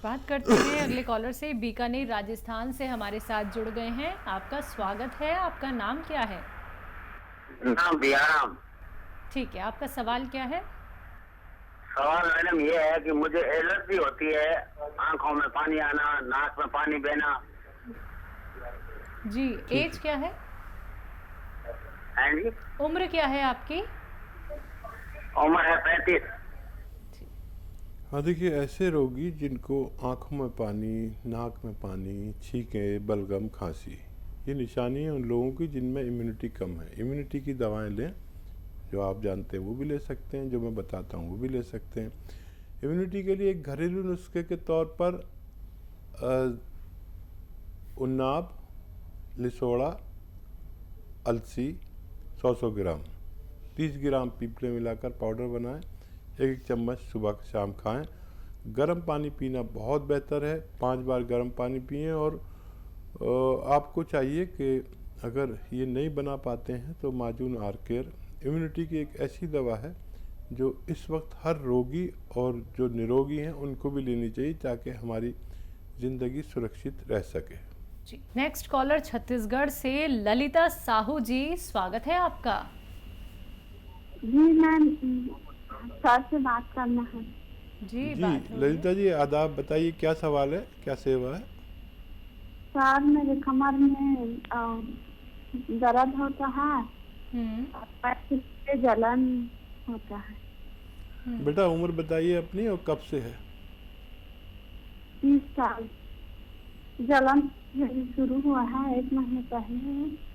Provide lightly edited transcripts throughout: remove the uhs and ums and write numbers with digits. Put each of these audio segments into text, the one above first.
बात करते हैं अगले कॉलर से। बीकानेर राजस्थान से हमारे साथ जुड़ गए हैं। आपका स्वागत है। आपका नाम क्या है? नाम बिहाराम। ठीक है, आपका सवाल क्या है? सवाल मैडम ये है कि मुझे एलर्जी होती है, आंखों में पानी आना, नाक में पानी बहना। जी, ठीक एज है। क्या है? है जी, उम्र क्या है आपकी? उम्र है 35। हाँ देखिए, ऐसे रोगी जिनको आँखों में पानी, नाक में पानी, छींकें, बलगम, खांसी, ये निशानी है उन लोगों की जिनमें इम्यूनिटी कम है। इम्यूनिटी की दवाएं लें, जो आप जानते हैं वो भी ले सकते हैं, जो मैं बताता हूँ वो भी ले सकते हैं। इम्यूनिटी के लिए एक घरेलू नुस्खे के तौर पर उन्नाब, लिसोड़ा, अलसी 100-100 ग्राम, 30 ग्राम पीपले मिलाकर पाउडर बनाएं, एक चम्मच सुबह शाम खाएं। गर्म पानी पीना बहुत बेहतर है, 5 बार गर्म पानी पिएं। और आपको चाहिए कि अगर ये नहीं बना पाते हैं तो माजून आर केयर इम्यूनिटी की एक ऐसी दवा है जो इस वक्त हर रोगी और जो निरोगी हैं उनको भी लेनी चाहिए, ताकि हमारी ज़िंदगी सुरक्षित रह सके। जी, नेक्स्ट कॉलर छत्तीसगढ़ से ललिता साहू जी, स्वागत है आपका। जी मैम, सर से बात करना है। जी, जी बात हो रही है। ललिता जी, आदाब, बताइए क्या सवाल है, क्या सेवा है? सर मेरे कमर में दर्द होता है और पैर से जलन होता है। बेटा उम्र बताइए अपनी और कब से है? 30 साल। जलन शुरू हुआ है 1 महीने पहले।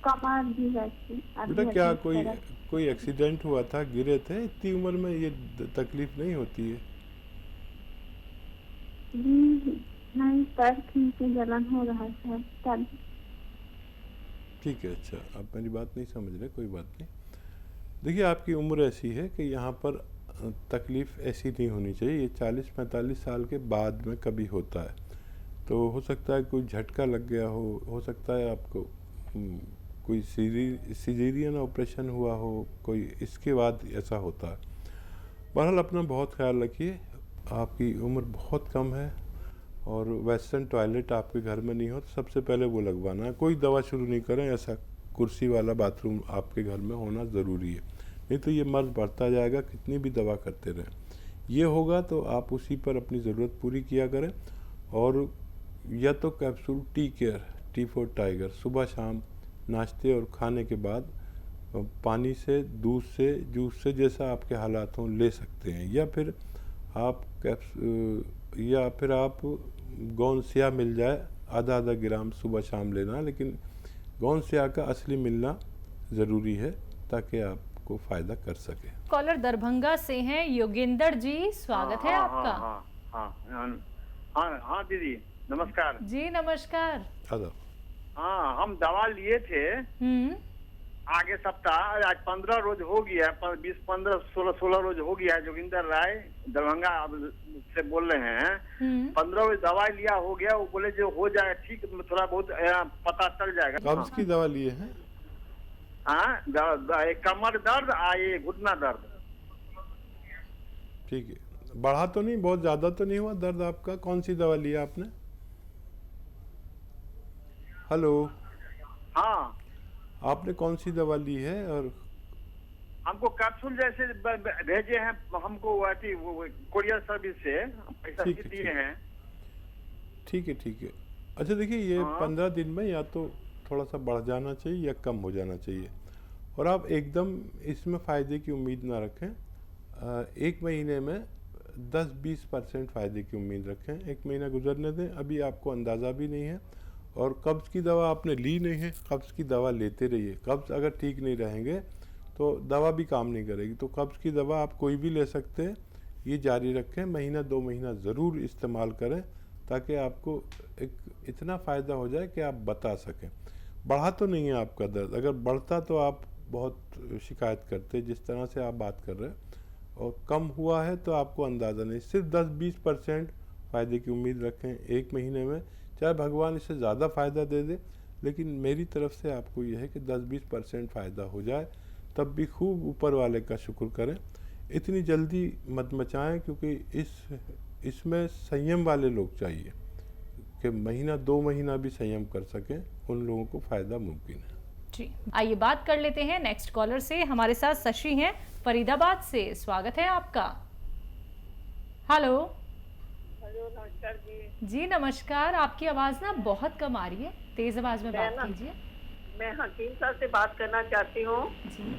कमर भी वैसी बेटा क्या कोई एक्सीडेंट हुआ था, गिरे थे? इतनी उम्र में ये तकलीफ नहीं होती है। जी नहीं, पैर से जलन हो रहा है तब। ठीक है, अच्छा, आप मेरी बात नहीं समझ रहे, कोई बात नहीं। देखिए आपकी उम्र ऐसी है कि यहाँ पर तकलीफ़ ऐसी नहीं होनी चाहिए। ये 40-45 साल के बाद में कभी होता है, तो हो सकता है कोई झटका लग गया हो सकता है आपको कोई सीजेरियन ऑपरेशन हुआ हो, कोई इसके बाद ऐसा होता है। बहरहाल अपना बहुत ख्याल रखिए। आपकी उम्र बहुत कम है और वेस्टर्न टॉयलेट आपके घर में नहीं हो तो सबसे पहले वो लगवाना है। कोई दवा शुरू नहीं करें, ऐसा कुर्सी वाला बाथरूम आपके घर में होना ज़रूरी है, नहीं तो ये मर्ज बढ़ता जाएगा कितनी भी दवा करते रहें। ये होगा तो आप उसी पर अपनी ज़रूरत पूरी किया करें। और या तो capsule tea care, T for tiger, सुबह शाम नाश्ते और खाने के बाद पानी से, दूध से, जूस से, जैसा आपके हालात हों ले सकते हैं। या फिर आप गौन स्या मिल जाए, आधा ग्राम सुबह शाम लेना, लेकिन गौन स्या का असली मिलना ज़रूरी है ताकि आपको फ़ायदा कर सके। कॉलर दरभंगा से हैं योगेंद्र जी, स्वागत है आपका। हाँ दीदी नमस्कार। जी नमस्कार। आदाब। हाँ, हम दवा लिए थे आगे सप्ताह, आज 15 रोज हो गया, 20, 15, 16 रोज हो गया। जोगिंदर राय दरभंगा से बोल रहे हैं। 15 रोज दवाई लिया हो गया, वो बोले जो हो जाएगा ठीक, थोड़ा बहुत पता चल जाएगा। कब्ज की दवा लिए हैं? हाँ, कमर दर्द, ये घुटना दर्द। ठीक है, बढ़ा तो नहीं, बहुत ज़्यादा तो नहीं हुआ दर्द आपका? कौन सी दवा लिया आपने? हेलो, हाँ, आपने कौन सी दवा ली है? और हमको कैप्सूल जैसे भेजे हैं हमको, वो कोरियर सर्विस से पैसा ठीक है, दिए हैं। ठीक है। अच्छा देखिए, ये 15 दिन में या तो थोड़ा सा बढ़ जाना चाहिए या कम हो जाना चाहिए, और आप एकदम इसमें फ़ायदे की उम्मीद ना रखें। 1 महीने में 10-20% फ़ायदे की उम्मीद रखें। 1 महीना गुजरने दें, अभी आपको अंदाज़ा भी नहीं है। और कब्ज़ की दवा आपने ली नहीं है, कब्ज़ की दवा लेते रहिए। कब्ज़ अगर ठीक नहीं रहेंगे तो दवा भी काम नहीं करेगी। तो कब्ज़ की दवा आप कोई भी ले सकते हैं, ये जारी रखें। महीना 2 महीना ज़रूर इस्तेमाल करें ताकि आपको एक इतना फ़ायदा हो जाए कि आप बता सकें। बढ़ा तो नहीं है आपका दर्द? अगर बढ़ता तो आप बहुत शिकायत करते जिस तरह से आप बात कर रहे हैं, और कम हुआ है तो आपको अंदाज़ा नहीं। सिर्फ 10-20% फ़ायदे की उम्मीद रखें 1 महीने में। चाहे भगवान इससे ज़्यादा फ़ायदा दे दे, लेकिन मेरी तरफ से आपको यह है कि 10-20% फ़ायदा हो जाए तब भी खूब ऊपर वाले का शुक्र करें। इतनी जल्दी मत मचाएं, क्योंकि इसमें संयम वाले लोग चाहिए कि महीना 2 महीना भी संयम कर सकें, उन लोगों को फ़ायदा मुमकिन है। जी, आइए बात कर लेते हैं नेक्स्ट कॉलर से। हमारे साथ शशि हैं फरीदाबाद से। स्वागत है आपका। हेलो। हेलो, नमस्कार जी। जी नमस्कार। आपकी आवाज़ ना बहुत कम आ रही है, तेज़ आवाज़ में बात कीजिए। मैं हकीम साहब से बात करना चाहती हूँ।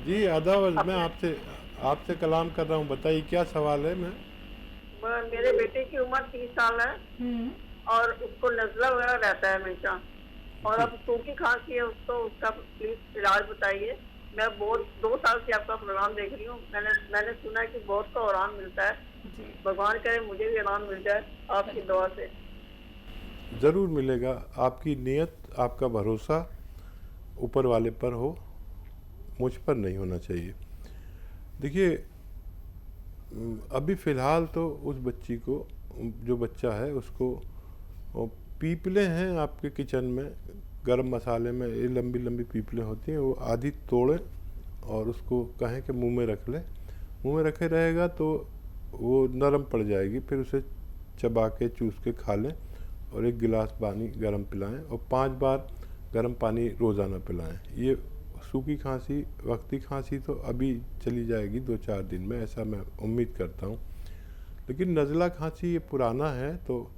जी आदाब, मैं आपसे कलाम कर रहा हूँ। बताइए क्या सवाल है। मेरे बेटे की उम्र 30 साल है और उसको नज़ला वगैरह रहता है हमेशा, और अब सूखी खांसी है उसको। उसका प्लीज इलाज बताइए। मैं बहुत 2 साल से आपका प्रोग्राम देख रही हूँ। मैंने सुना है कि बहुत को आराम मिलता है। भगवान करे मुझे भी आराम मिल जाए आपकी दुआ से। ज़रूर मिलेगा। आपकी नीयत, आपका भरोसा ऊपर वाले पर हो, मुझ पर नहीं होना चाहिए। देखिए, अभी फ़िलहाल तो उस बच्ची को, जो बच्चा है उसको, पीपले हैं आपके किचन में, गरम मसाले में ये लंबी लंबी पीपले होती हैं, वो आधी तोड़ें और उसको कहें कि मुंह में रख ले। मुंह में रखे रहेगा तो वो नरम पड़ जाएगी, फिर उसे चबा के चूस के खा लें और 1 गिलास पानी गर्म पिलाएं और 5 बार गर्म पानी रोज़ाना पिलाएं। ये सूखी खांसी, वक्ती खांसी तो अभी चली जाएगी 2-4 दिन में, ऐसा मैं उम्मीद करता हूँ। लेकिन नज़ला खांसी ये पुराना है, तो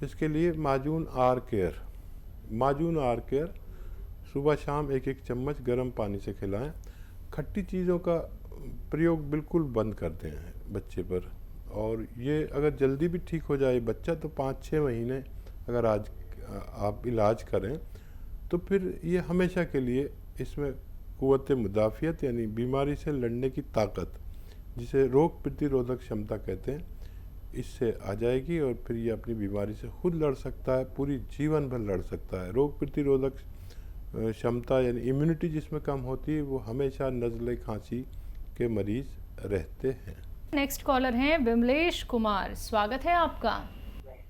इसके लिए माजून आर केयर सुबह शाम 1-1 चम्मच गर्म पानी से खिलाएं। खट्टी चीज़ों का प्रयोग बिल्कुल बंद कर दें बच्चे पर। और ये अगर जल्दी भी ठीक हो जाए बच्चा तो 5-6 महीने अगर आज आप इलाज करें तो फिर ये हमेशा के लिए इसमें क़ुव्वत मुदाफ़ियत यानी बीमारी से लड़ने की ताकत, जिसे रोग प्रतिरोधक क्षमता कहते हैं, इससे आ जाएगी और फिर ये अपनी बीमारी से खुद लड़ सकता है, पूरी जीवन भर लड़ सकता है। रोग प्रतिरोधक क्षमता यानी इम्यूनिटी जिसमें कम होती है वो हमेशा नज़ले खांसी के मरीज़ रहते हैं। नेक्स्ट कॉलर हैं विमलेश कुमार। स्वागत है आपका।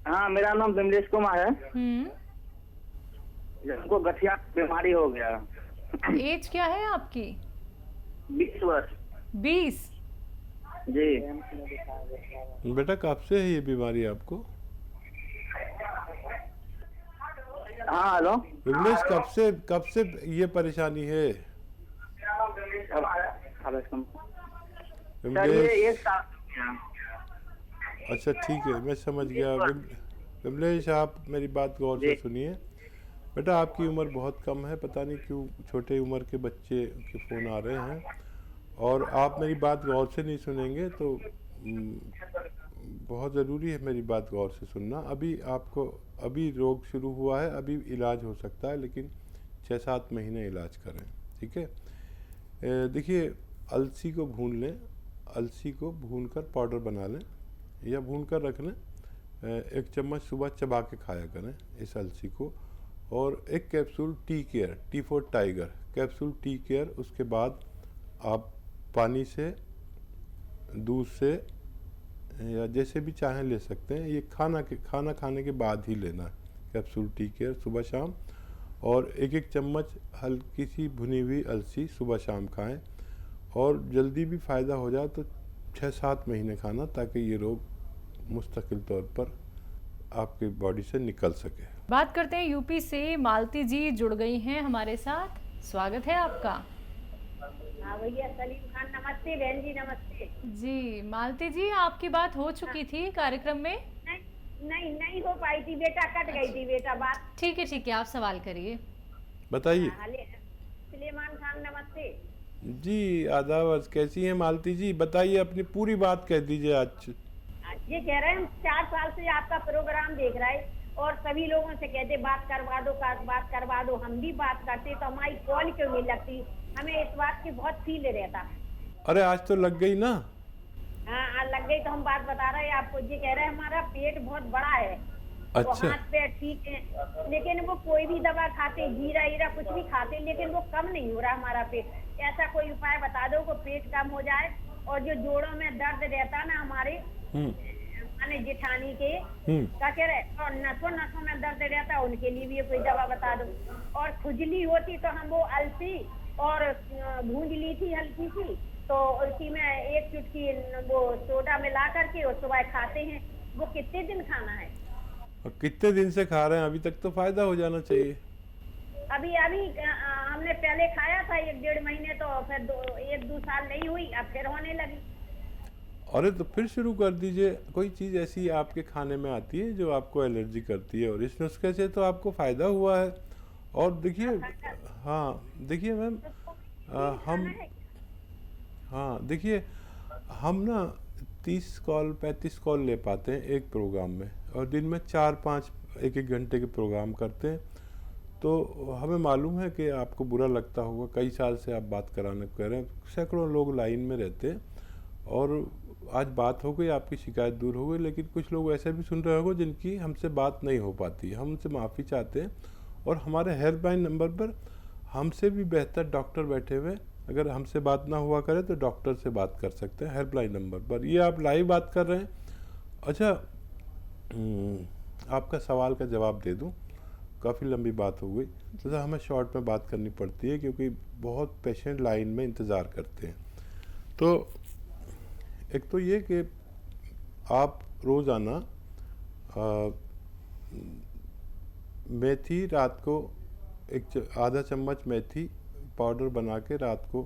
हाँ, मेरा नाम विमलेश कुमार है। हमको गठिया बीमारी हो गया। एज क्या है आपकी? 20 वर्ष। 20? जी। बेटा कब से है ये बीमारी आपको? हाँ हेलो। विमलेश, कब से ये परेशानी है? विमलेश, अच्छा ठीक है, मैं समझ गया। विमलेश, आप मेरी बात गौर से सुनिए। बेटा आपकी उम्र बहुत कम है, पता नहीं क्यों छोटे उम्र के बच्चे के फ़ोन आ रहे हैं और आप मेरी बात गौर से नहीं सुनेंगे तो बहुत ज़रूरी है मेरी बात गौर से सुनना। अभी रोग शुरू हुआ है, अभी इलाज हो सकता है, लेकिन 6-7 महीने इलाज करें, ठीक है। देखिए, अलसी को भून लें, अलसी को भूनकर पाउडर बना लें या भूनकर रख लें। 1 चम्मच सुबह चबा के खाया करें इस अलसी को। और 1 capsule T for tiger capsule tea care, उसके बाद आप पानी से, दूध से या जैसे भी चाहें ले सकते हैं। ये खाना खाने के बाद ही लेना है कैप्सूल टी केयर सुबह शाम। और 1-1 चम्मच हल्की सी भुनी हुई अलसी सुबह शाम खाएं। और जल्दी भी फ़ायदा हो जाए तो 6-7 महीने खाना, ताकि ये रोग मुस्तकिल तौर पर आपकी बॉडी से निकल सके। बात करते हैं यूपी से। मालती जी जुड़ गई हैं हमारे साथ। स्वागत है आपका। हाँ भैया, सलीम खान नमस्ते। बहन जी नमस्ते। जी मालती जी, आपकी बात हो चुकी थी कार्यक्रम में? नहीं हो पाई थी बेटा, कट गई थी बेटा बात। ठीक है, आप सवाल करिए, बताइए। सलीमान खान नमस्ते जी। आदाब, कैसी हैं मालती जी? बताइए, अपनी पूरी बात कह दीजिए। आज ये कह रहे हैं हम 4 साल से आपका प्रोग्राम देख रहे हैं और सभी लोगों से कहते बात करवा दो। हम भी बात करते तो हमारी कॉल क्यों नहीं लगती? हमें इस बात की बहुत फील रहता। अरे आज तो लग गई ना। हाँ लग गई, तो हम बात बता रहे हैं आपको। ये कह रहे हैं हमारा पेट बहुत बड़ा है। अच्छा। तो हाथ पैर ठीक है, लेकिन वो कोई भी दवा खाते, जीरा हीरा कुछ भी खाते, लेकिन वो कम नहीं हो रहा हमारा पेट। ऐसा कोई उपाय बता दो को पेट कम हो जाए। और जो जोड़ों में दर्द रहता ना हमारे माने जेठानी के क्या कह रहे, और नसों में दर्द रहता है, उनके लिए भी कोई दवा बता दो। और खुजली होती तो हम वो अलसी और भूंज ली थी हल्की सी, तो उसी में 1 चुटकी वो सोडा मिला करके और सुबह खाते हैं वो कितने दिन खाना है? और कितने दिन से खा रहे हैं? अभी तक तो फायदा हो जाना चाहिए। अभी अभी हमने पहले खाया था 1-1.5 महीने, तो फिर 1-2 साल नहीं हुई, अब फिर होने लगी। अरे तो फिर शुरू कर दीजिए। कोई चीज़ ऐसी आपके खाने में आती है जो आपको एलर्जी करती है, और इस नुस्खे से तो आपको फ़ायदा हुआ है। और देखिए, हाँ देखिए मैम, देखिए हम ना 30 कॉल 35 कॉल ले पाते हैं एक प्रोग्राम में, और दिन में 4-5 1-1 घंटे के प्रोग्राम करते हैं। तो हमें मालूम है कि आपको बुरा लगता होगा, कई साल से आप बात कराने कह रहे हैं, सैकड़ों लोग लाइन में रहते हैं, और आज बात हो गई, आपकी शिकायत दूर हो गई, लेकिन कुछ लोग ऐसे भी सुन रहे होंगे जिनकी हमसे बात नहीं हो पाती। हम उनसे माफ़ी चाहते हैं, और हमारे हेल्पलाइन नंबर पर हमसे भी बेहतर डॉक्टर बैठे हुए, अगर हमसे बात ना हुआ करे तो डॉक्टर से बात कर सकते हैं हेल्पलाइन नंबर पर। ये आप लाइव बात कर रहे हैं। अच्छा, आपका सवाल का जवाब दे दूं, काफ़ी लंबी बात हो गई, तो हमें शॉर्ट में बात करनी पड़ती है क्योंकि बहुत पेशेंट लाइन में इंतज़ार करते हैं। तो एक तो ये कि आप रोज़ाना मेथी रात को आधा चम्मच मेथी पाउडर बना के रात को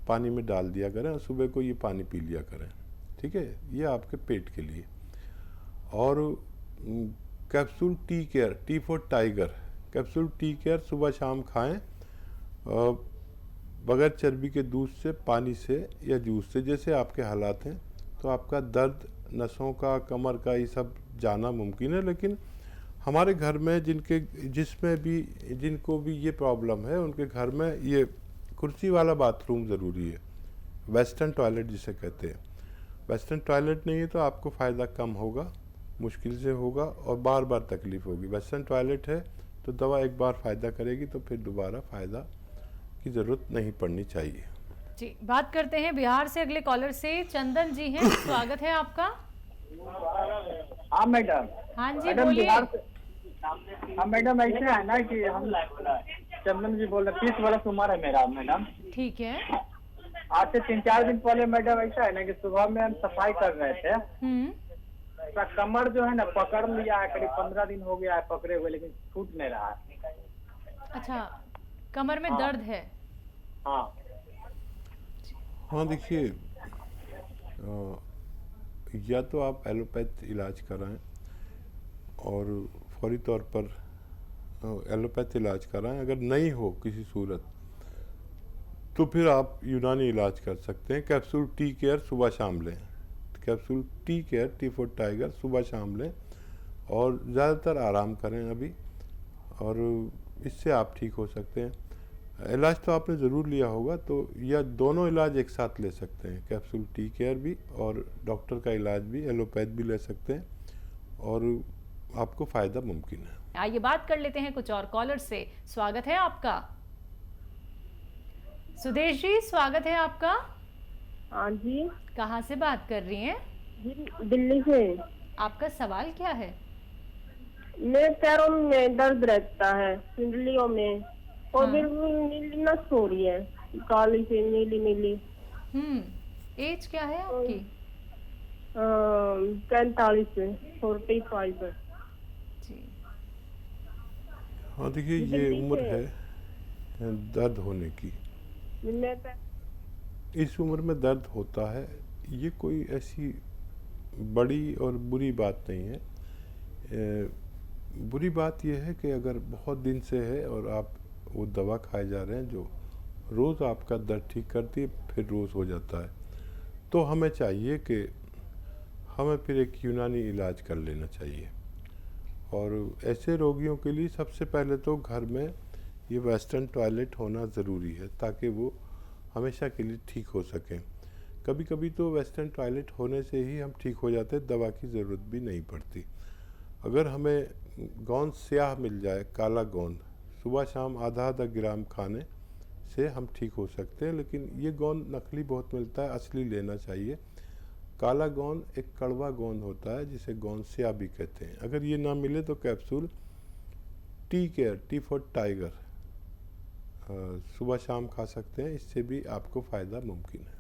पानी में डाल दिया करें, और सुबह को ये पानी पी लिया करें, ठीक है? ये आपके पेट के लिए। और capsule tea care, T for tiger, capsule tea care सुबह शाम खाएं, बगैर चर्बी के दूध से, पानी से या जूस से, जैसे आपके हालात हैं। तो आपका दर्द, नसों का, कमर का, ये सब जाना मुमकिन है। लेकिन हमारे घर में जिनको भी ये प्रॉब्लम है, उनके घर में ये कुर्सी वाला बाथरूम ज़रूरी है, वेस्टर्न टॉयलेट जिसे कहते हैं। वेस्टर्न टॉयलेट नहीं है तो आपको फ़ायदा कम होगा, मुश्किल से होगा, और बार बार तकलीफ़ होगी। वेस्टर्न टॉयलेट है तो दवा एक बार फ़ायदा करेगी, तो फिर दोबारा फ़ायदा की ज़रूरत नहीं पड़नी चाहिए। जी, बात करते हैं बिहार से अगले कॉलर से। चंदन जी हैं, स्वागत है आपका। हाँ मैडम। हाँ जी, मैडम बोलिए। हाँ मैडम, ऐसे है ना कि हम चंदन जी बोल रहे, 30 वर्ष उम्र है मेरा मैडम। ठीक है। आज से 3-4 दिन पहले मैडम ऐसा है ना कि सुबह में हम सफाई कर रहे थे, तो कमर जो है ना पकड़ लिया है, करीब 15 दिन हो गया है पकड़े हुए, लेकिन छूट नहीं रहा है। अच्छा, कमर में दर्द है? हाँ देखिए, या तो आप एलोपैथ इलाज कराएं, और फौरी तौर पर एलोपैथ इलाज कराएं। अगर नहीं हो किसी सूरत, तो फिर आप यूनानी इलाज कर सकते हैं। कैप्सूल टी केयर सुबह शाम लें, capsule tea care, T for tiger, सुबह शाम लें, और ज़्यादातर आराम करें अभी, और इससे आप ठीक हो सकते हैं। इलाज तो आपने ज़रूर लिया होगा, तो या दोनों इलाज एक साथ ले सकते हैं, कैप्सूल टी केयर भी और डॉक्टर का इलाज भी, एलोपैथ भी ले सकते हैं, और आपको फ़ायदा मुमकिन है। आइए बात कर लेते हैं कुछ और कॉलर से। स्वागत है आपका। सुदेश जी, स्वागत है आपका। हाँ जी। कहाँ से बात कर रही हैं? जी, दिल्ली से। आपका सवाल क्या है? मेरे पैरों में दर्द रहता है, पिंडलियों में, और हाँ। बिल्कुल नीली नस हो रही है, काली से नीली नीली। एज क्या है आपकी? 45 है। जी। हाँ देखिए, ये उम्र है दर्द होने की। इस उम्र में दर्द होता है, ये कोई ऐसी बड़ी और बुरी बात नहीं है। बुरी बात यह है कि अगर बहुत दिन से है और आप वो दवा खाए जा रहे हैं जो रोज़ आपका दर्द ठीक करती है, फिर रोज़ हो जाता है, तो हमें चाहिए कि हमें फिर एक यूनानी इलाज कर लेना चाहिए। और ऐसे रोगियों के लिए सबसे पहले तो घर में ये वेस्टर्न टॉयलेट होना ज़रूरी है, ताकि वो हमेशा के लिए ठीक हो सकें। कभी कभी तो वेस्टर्न टॉयलेट होने से ही हम ठीक हो जाते, दवा की ज़रूरत भी नहीं पड़ती। अगर हमें गोंद स्याह मिल जाए, काला गोंद, सुबह शाम आधा ग्राम खाने से हम ठीक हो सकते हैं। लेकिन ये गोंद नकली बहुत मिलता है, असली लेना चाहिए। काला गोंद एक कड़वा गोंद होता है जिसे गोंद स्याह भी कहते हैं। अगर ये ना मिले तो capsule tea care, T for tiger, सुबह शाम खा सकते हैं, इससे भी आपको फ़ायदा मुमकिन है।